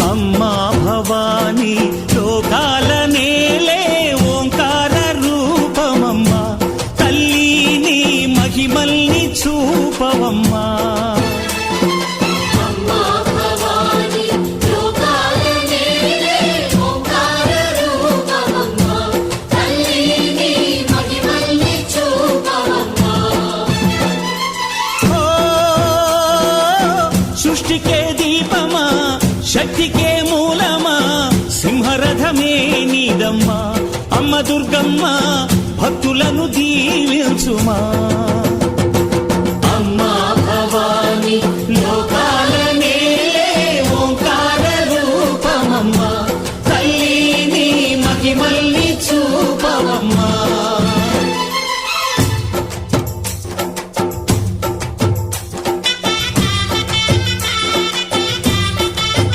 అమ్మా భవానీ లోకాల నేలే ఓంకార రూపమమ్మా తల్లి మహిమల్ని చూపవమ్మా సృష్టికే దీపమా శక్తికే మూలమా సింహరథమే నీదమ్మా అమ్మ దుర్గమ్మ భక్తులను దీవించుమా